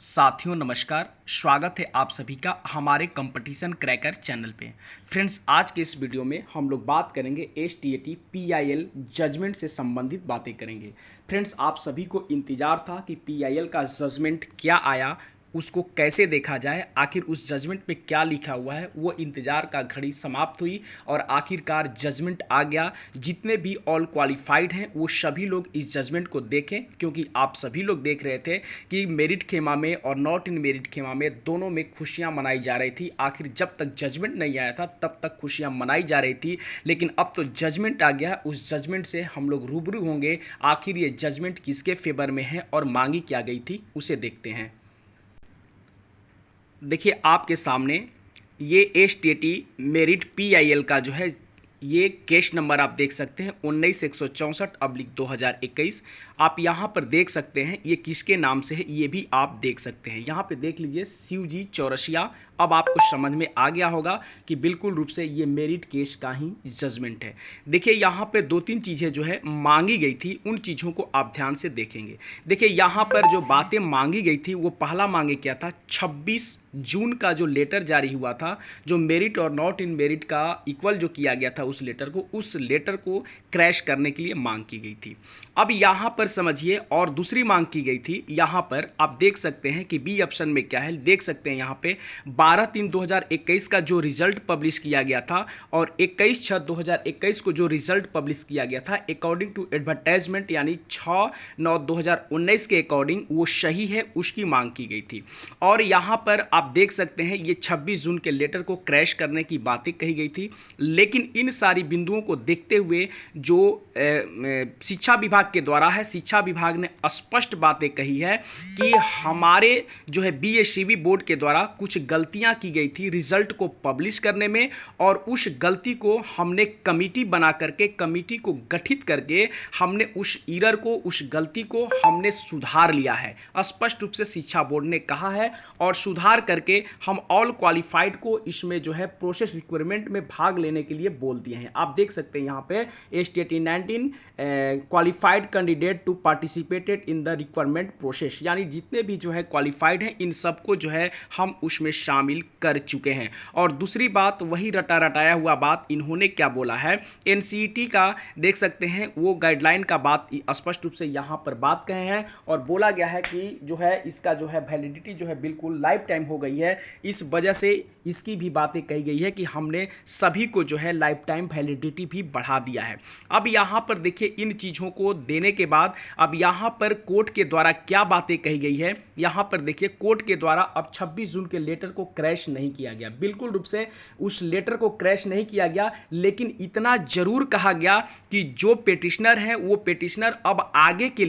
साथियों नमस्कार। स्वागत है आप सभी का हमारे कंपटीशन क्रैकर चैनल पे। फ्रेंड्स, आज के इस वीडियो में हम लोग बात करेंगे एसटीएटी पीआईएल जजमेंट से संबंधित बातें करेंगे। फ्रेंड्स, आप सभी को इंतज़ार था कि पीआईएल का जजमेंट क्या आया, उसको कैसे देखा जाए, आखिर उस जजमेंट में क्या लिखा हुआ है। वो इंतज़ार का घड़ी समाप्त हुई और आखिरकार जजमेंट आ गया। जितने भी ऑल क्वालिफाइड हैं वो सभी लोग इस जजमेंट को देखें, क्योंकि आप सभी लोग देख रहे थे कि मेरिट खेमा में और नॉट इन मेरिट खेमा में दोनों में खुशियां मनाई जा रही थी। आखिर जब तक जजमेंट नहीं आया था तब तक खुशियां मनाई जा रही थी, लेकिन अब तो जजमेंट आ गया है। उस जजमेंट से हम लोग रूबरू होंगे। आखिर ये जजमेंट किसके फेवर में है और मांगी क्या गई थी, उसे देखते हैं। देखिए आपके सामने ये एसटीएटी मेरिट पीआईएल का जो है ये केस नंबर आप देख सकते हैं 19/164/2021। आप यहाँ पर देख सकते हैं ये किसके नाम से है, ये भी आप देख सकते हैं। यहाँ पे देख लीजिए शिवजी चौरसिया। अब आपको समझ में आ गया होगा कि बिल्कुल रूप से ये मेरिट केस का ही जजमेंट है। देखिए यहाँ पे दो तीन चीज़ें जो है मांगी गई थी, उन चीज़ों को आप ध्यान से देखेंगे। देखिए यहाँ पर जो बातें मांगी गई थी वो पहला मांगे क्या था, 26 जून का जो लेटर जारी हुआ था, जो मेरिट और नॉट इन मेरिट का इक्वल जो किया गया था उस लेटर को क्रैश करने के लिए मांग की गई थी। अब यहाँ पर समझिए, और दूसरी मांग की गई थी। यहाँ पर आप देख सकते हैं कि बी ऑप्शन में क्या है, देख सकते हैं यहाँ पे 12/3/2021 का जो रिजल्ट पब्लिश किया गया था और 21/6/2021 को जो रिजल्ट पब्लिश किया गया था अकॉर्डिंग टू एडवर्टाइजमेंट, यानी 6/9/2019 के अकॉर्डिंग वो सही है, उसकी मांग की गई थी। और यहाँ पर आप देख सकते हैं ये 26 जून के लेटर को क्रैश करने की बातें कही गई थी। लेकिन इन सारी बिंदुओं को देखते हुए जो शिक्षा विभाग के द्वारा है, शिक्षा विभाग ने स्पष्ट बातें कही है कि हमारे जो है बीएससीबी बोर्ड के द्वारा कुछ गलतियां की गई थी रिजल्ट को पब्लिश करने में, और उस गलती को हमने कमेटी बना करके, कमेटी को गठित करके हमने उस ईरर को, उस गलती को हमने सुधार लिया है। स्पष्ट रूप से शिक्षा बोर्ड ने कहा है, और सुधार करके हम ऑल क्वालिफाइड को इसमें जो है प्रोसेस रिक्वायरमेंट में भाग लेने के लिए बोल दिए हैं। आप देख सकते हैं यहाँ पे STAT 19 qualified candidate to participated in the requirement process, यानी जितने भी जो है क्वालिफाइड हैं इन सबको जो है हम उसमें शामिल कर चुके हैं। और दूसरी बात, वही रटा रटाया हुआ बात इन्होंने क्या बोला है, एनसीईटी का देख सकते हैं वो गाइडलाइन का बात स्पष्ट रूप से यहाँ पर बात कहे हैं, और बोला गया है कि जो है इसका जो है वैलिडिटी जो है बिल्कुल लाइफ टाइम हो गई है। इस वजह से इसकी भी बातें कही गई है कि हमने सभी को जो है लाइफ टाइम वैलिडिटी भी बढ़ा दिया है। अब यहाँ पर देखिए इन चीज़ों को देने के बाद अब यहाँ पर कोर्ट के द्वारा क्या बातें कही गई है। यहाँ पर देखिए कोर्ट के द्वारा अब 26 जून के लेटर को क्रैश नहीं किया गया, बिल्कुल रूप से उस लेटर को क्रैश नहीं किया गया, लेकिन इतना जरूर कहा गया कि जो पेटिशनर हैं वो पेटिशनर अब आगे के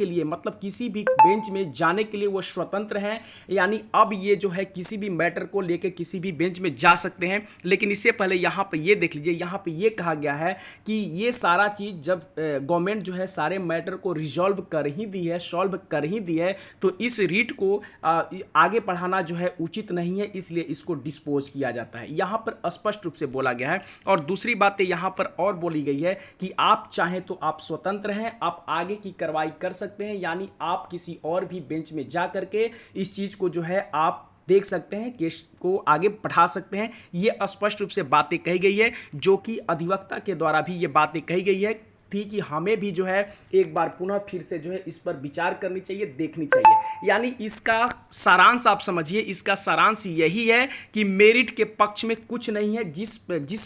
लिए मतलब किसी भी बेंच में जाने के लिए वो स्वतंत्र हैं। यानी अब ये जो है किसी भी मैटर को लेके किसी भी बेंच में जा सकते हैं। लेकिन इससे पहले यहाँ पे ये देख लीजिए, यहाँ पे ये कहा गया है कि ये सारा चीज़ जब गवर्नमेंट जो है सारे मैटर को रिजॉल्व कर ही दी है, सॉल्व कर ही दी है, तो इस रीट को आगे बढ़ाना जो है उचित नहीं है, इसलिए इसको डिस्पोज किया जाता है। यहाँ पर स्पष्ट रूप से बोला गया है। और दूसरी बात यहाँ पर और बोली गई है कि आप चाहें तो आप स्वतंत्र हैं, आप आगे की कार्रवाई कर सकते हैं, यानी आप किसी और भी बेंच में जा करके इस चीज को जो है आप देख सकते हैं, केस को आगे बढ़ा सकते हैं। ये स्पष्ट रूप से बातें कही गई है, जो कि अधिवक्ता के द्वारा भी ये बातें कही गई है थी कि हमें भी जो है एक बार पुनः फिर से जो है इस पर विचार करनी चाहिए, देखनी चाहिए। यानी इसका सारांश आप समझिए, इसका सारांश यही है कि मेरिट के पक्ष में कुछ नहीं है। जिस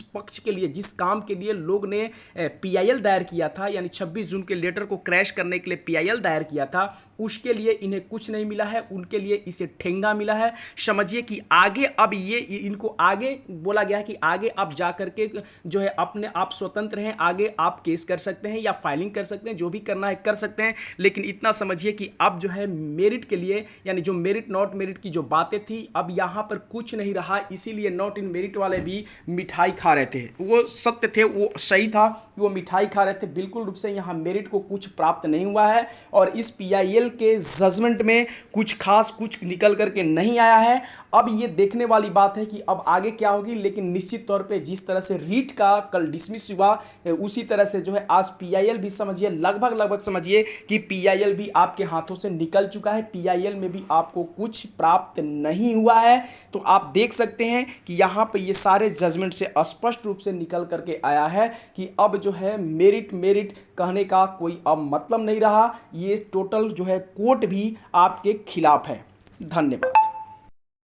पक्ष के लिए, जिस काम के लिए लोग ने पीआईएल दायर किया था, यानी 26 जून के लेटर को क्रैश करने के लिए पीआईएल दायर किया था, उसके लिए इन्हें कुछ नहीं मिला है, उनके लिए इसे ठेंगा मिला है। समझिए कि आगे अब ये इनको आगे बोला गया है कि आगे आप जा करके जो है अपने आप स्वतंत्र हैं, आगे आप केस कर सकते हैं या फाइलिंग कर सकते हैं, जो भी करना है कर सकते हैं। लेकिन इतना समझिए कि अब जो है मेरिट के लिए, यानी जो मेरिट नॉट मेरिट की जो बातें थी, अब यहाँ पर कुछ नहीं रहा। इसीलिए नॉट इन मेरिट वाले भी मिठाई खा रहे थे। वो सत्य थे, वो सही था, वो मिठाई खा रहे थे। बिल्कुल रूप से यहाँ मेरिट को कुछ प्राप्त नहीं हुआ है, और इस पीआईएल के जजमेंट में कुछ खास कुछ निकल करके नहीं आया है। अब ये देखने वाली बात है कि अब आगे क्या होगी। लेकिन निश्चित तौर पे जिस तरह से रीट का कल डिसमिस हुआ, उसी तरह से जो है पास, पीआईएल भी समझिए लगभग समझिए कि पीआईएल भी आपके हाथों से निकल चुका है, पीआईएल में भी आपको कुछ प्राप्त नहीं हुआ है। तो आप देख सकते हैं कि यहाँ पे ये सारे जजमेंट से स्पष्ट रूप से निकल करके आया है कि अब जो है मेरिट कहने का कोई अब मतलब नहीं रहा, ये टोटल जो है कोर्ट भी आपके खिलाफ है। धन्यवाद।